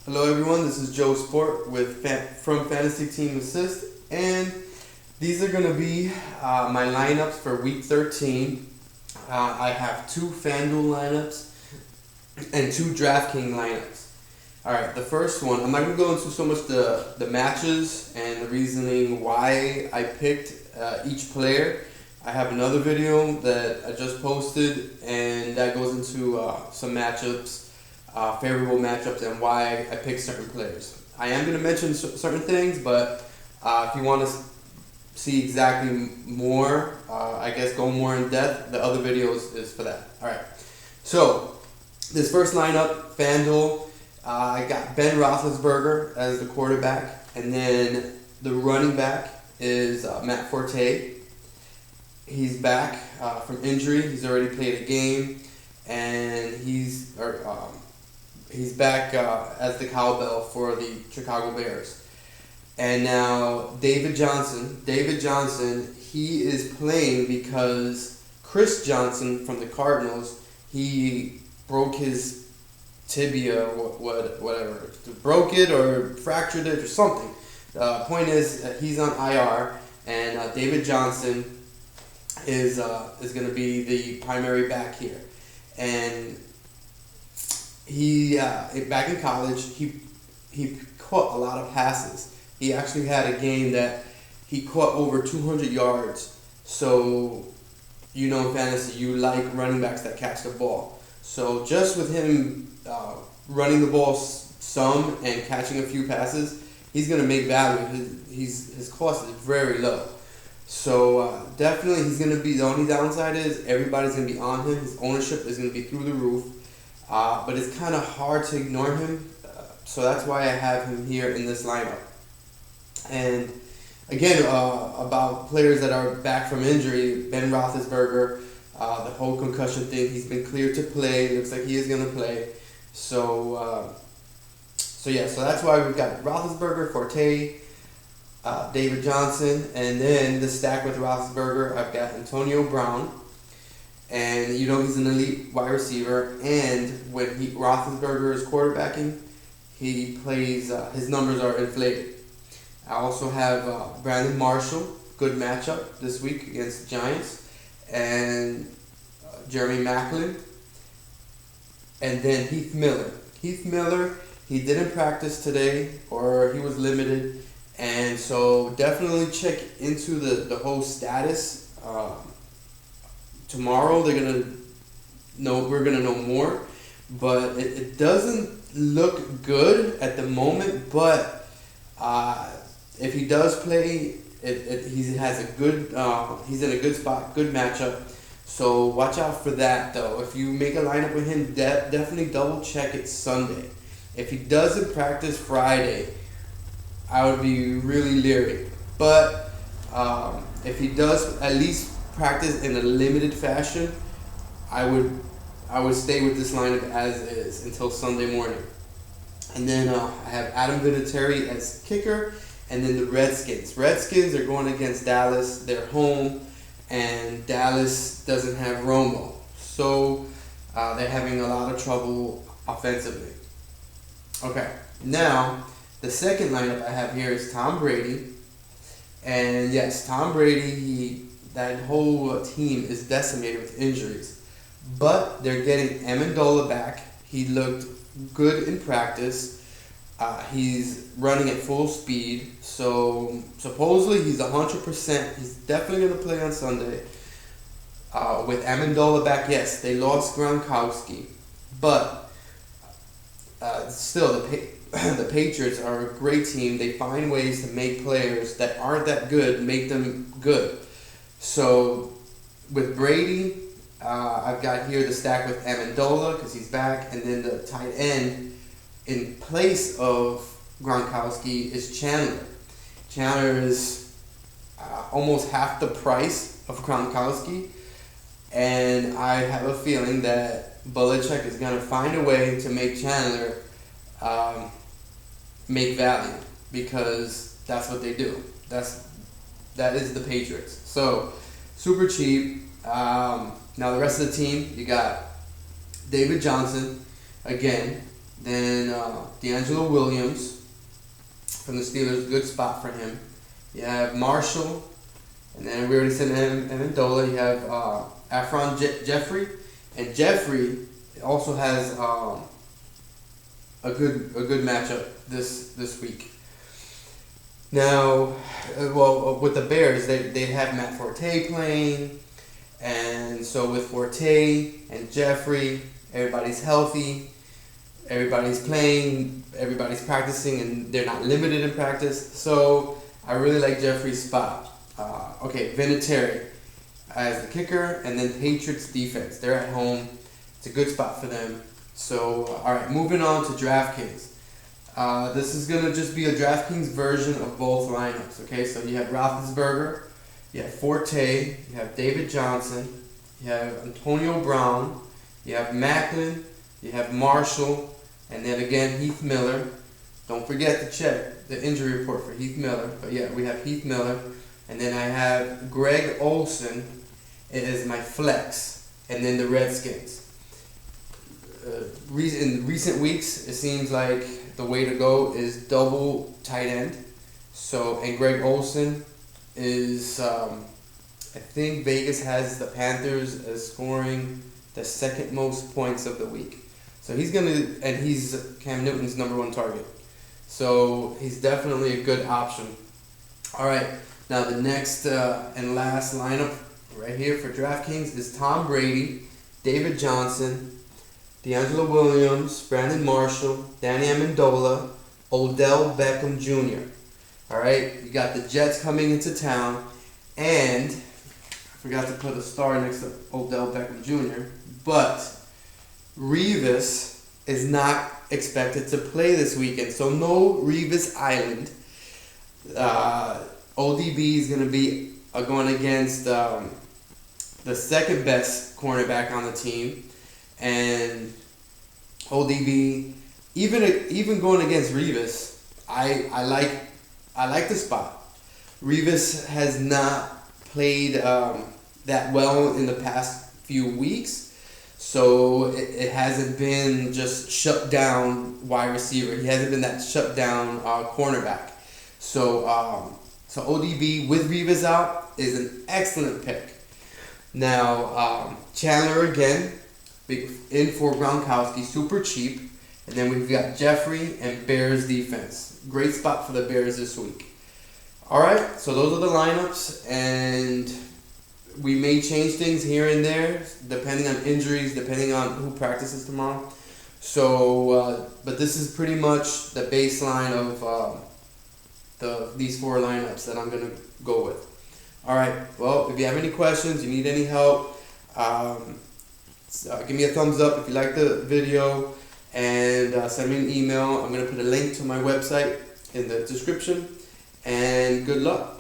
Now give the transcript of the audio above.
Hello everyone, this is Joe Sport with from Fantasy Team Assist, and these are going to be my lineups for Week 13. I have 2 FanDuel lineups and 2 DraftKings lineups. Alright, the first one, I'm not going to go into so much the matches and the reasoning why I picked each player. I have another video that I just posted, and that goes into some matchups. Favorable matchups and why I pick certain players. I am going to mention certain things, but if you want to see exactly more, I guess go more in depth, the other videos is for that. Alright, so this first lineup, FanDuel, I got Ben Roethlisberger as the quarterback, and then the running back is Matt Forte. He's back from injury. He's already played a game, and he's back as the cowbell for the Chicago Bears. And now David Johnson, he is playing because Chris Johnson from the Cardinals, he broke his tibia, whatever, broke it or fractured it or something. Point is, he's on IR, and David Johnson is going to be the primary back here. And he back in college, he caught a lot of passes. He actually had a game that he caught over 200 yards. So, you know, in fantasy, you like running backs that catch the ball. So just with him running the ball some and catching a few passes, he's going to make value. His cost is very low. So definitely he's going to be, the only downside is everybody's going to be on him. His ownership is going to be through the roof. But it's kind of hard to ignore him, so that's why I have him here in this lineup. And again, about players that are back from injury, Ben Roethlisberger, the whole concussion thing, he's been cleared to play. Looks like he is going to play. So that's why we've got Roethlisberger, Forte, David Johnson, and then the stack with Roethlisberger, I've got Antonio Brown. And you know he's an elite wide receiver, and when Roethlisberger is quarterbacking, he plays. His numbers are inflated. I also have Brandon Marshall, good matchup this week against the Giants, and Jeremy Maclin, and then Heath Miller. He didn't practice today, or he was limited, and so definitely check into the whole status. Tomorrow we're gonna know more, but it doesn't look good at the moment. But if he does play, he has a good he's in a good spot, good matchup. So watch out for that though. If you make a lineup with him, definitely double check it Sunday. If he doesn't practice Friday, I would be really leery. But if he does at least practice in a limited fashion, I would stay with this lineup as is until Sunday morning. And then I have Adam Vinatieri as kicker, and then the Redskins. Redskins are going against Dallas. They're home, and Dallas doesn't have Romo, so they're having a lot of trouble offensively. Okay, now the second lineup I have here is Tom Brady, and yes, Tom Brady, that whole team is decimated with injuries. But they're getting Amendola back. He looked good in practice. He's running at full speed. So supposedly he's 100%. He's definitely going to play on Sunday. With Amendola back, yes, they lost Gronkowski. But still, the Patriots are a great team. They find ways to make players that aren't that good, make them good. So with Brady, I've got here the stack with Amendola because he's back, and then the tight end in place of Gronkowski is Chandler. Chandler is almost half the price of Gronkowski, and I have a feeling that Belichick is going to find a way to make Chandler make value, because that's what they do. That is the Patriots. So, super cheap. Now the rest of the team, you got David Johnson, again, Then D'Angelo Williams from the Steelers, good spot for him. You have Marshall, and then we already said Amendola. You have Afron Jeffrey, and Jeffrey also has a good matchup this week. Now, with the Bears, they have Matt Forte playing, and so with Forte and Jeffrey, everybody's healthy, everybody's playing, everybody's practicing, and they're not limited in practice. So I really like Jeffrey's spot. Okay, Vinatieri as the kicker, and then Patriots defense. They're at home. It's a good spot for them. So, all right, moving on to DraftKings. This is going to just be a DraftKings version of both lineups, okay? So you have Roethlisberger, you have Forte, you have David Johnson, you have Antonio Brown, you have Macklin, you have Marshall, and then again Heath Miller. Don't forget to check the injury report for Heath Miller. But yeah, we have Heath Miller. And then I have Greg Olsen as my flex. And then the Redskins. In recent weeks, it seems like the way to go is double tight end. So, and Greg Olsen is, I think Vegas has the Panthers as scoring the second most points of the week. So he's he's Cam Newton's #1 target. So he's definitely a good option. All right, now the next and last lineup right here for DraftKings is Tom Brady, David Johnson, D'Angelo Williams, Brandon Marshall, Danny Amendola, Odell Beckham Jr. All right, you got the Jets coming into town, and I forgot to put a star next to Odell Beckham Jr., but Revis is not expected to play this weekend, so no Revis Island. ODB is going to be going against the second best cornerback on the team, and ODB, even going against Revis, I like the spot. Revis has not played that well in the past few weeks. So it hasn't been just shut down wide receiver. He hasn't been that shut down cornerback. So ODB with Revis out is an excellent pick. Now Chandler again, in for Gronkowski, super cheap. And then we've got Jeffrey and Bears defense. Great spot for the Bears this week. All right, so those are the lineups, and we may change things here and there, depending on injuries, depending on who practices tomorrow. So, but this is pretty much the baseline of these 4 lineups that I'm going to go with. All right, well, if you have any questions, you need any help, give me a thumbs up if you like the video, and send me an email. I'm going to put a link to my website in the description, and good luck.